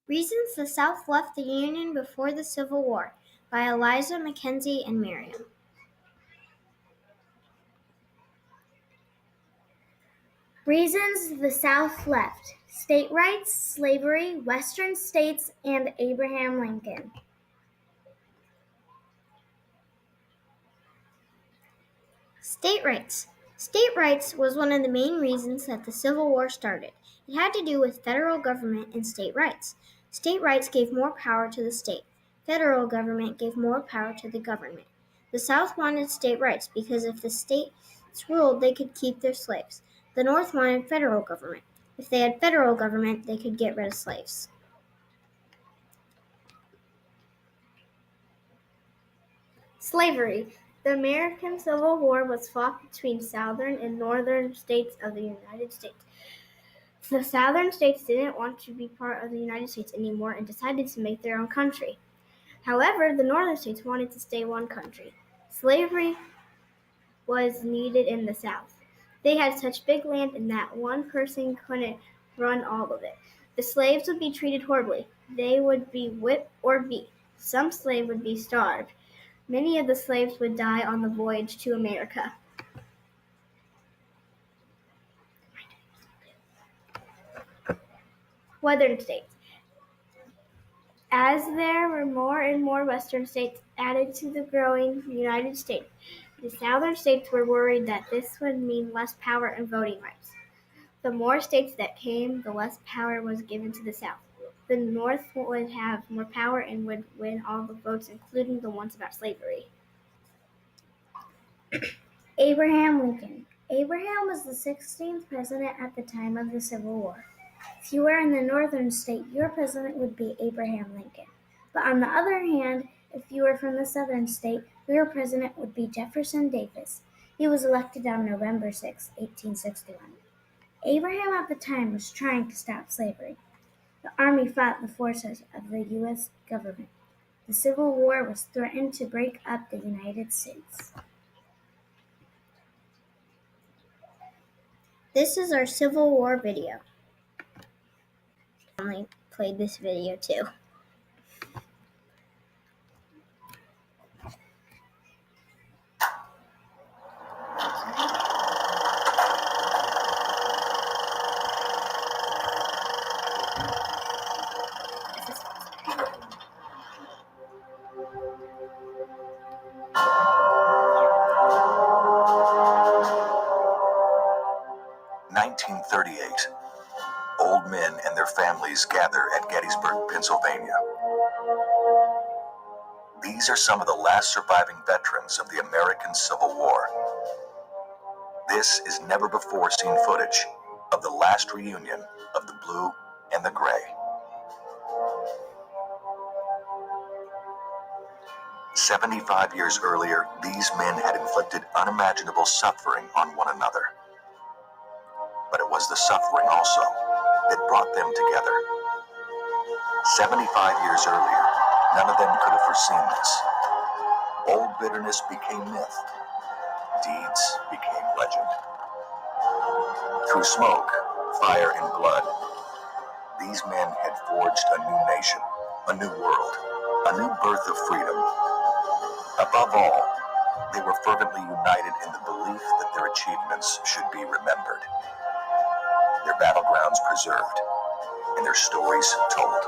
Reasons the South Left the Union Before the Civil War by Eliza, Mackenzie, and Maryam. Reasons the South left: state rights, slavery, Western states, and Abraham Lincoln. State rights. State rights was one of the main reasons that the Civil War started. It had to do with federal government and state rights. State rights gave more power to the state. Federal government gave more power to the government. The South wanted state rights because if the states ruled, they could keep their slaves. The North wanted federal government. If they had federal government, they could get rid of slaves. Slavery. The American Civil War was fought between southern and northern states of the United States. The southern states didn't want to be part of the United States anymore and decided to make their own country. However, the northern states wanted to stay one country. Slavery was needed in the South. They had such big land and that one person couldn't run all of it. The slaves would be treated horribly. They would be whipped or beat. Some slaves would be starved. Many of the slaves would die on the voyage to America. Western states. As there were more and more Western states added to the growing United States, the Southern states were worried that this would mean less power and voting rights. The more states that came, the less power was given to the South. The North would have more power and would win all the votes, including the ones about slavery. Abraham Lincoln. Abraham was the 16th president at the time of the Civil War. If you were in the northern state, your president would be Abraham Lincoln. But on the other hand, if you were from the southern state, your president would be Jefferson Davis. He was elected on November 6, 1861. Abraham at the time was trying to stop slavery. The army fought the forces of the U.S. government. The Civil War was threatened to break up the United States. This is our Civil War video. I played this video too. Old men and their families gather at Gettysburg, Pennsylvania. These are some of the last surviving veterans of the American Civil War. This is never-before-seen footage of the last reunion of the blue and the gray. 75 years earlier, these men had inflicted unimaginable suffering on one another. But it was the suffering also that brought them together. 75 years earlier, none of them could have foreseen this. Old bitterness became myth. Deeds became legend. Through smoke, fire, and blood, these men had forged a new nation, a new world, a new birth of freedom. Above all, they were fervently united in the belief that their achievements should be remembered, their battlegrounds preserved, and their stories told.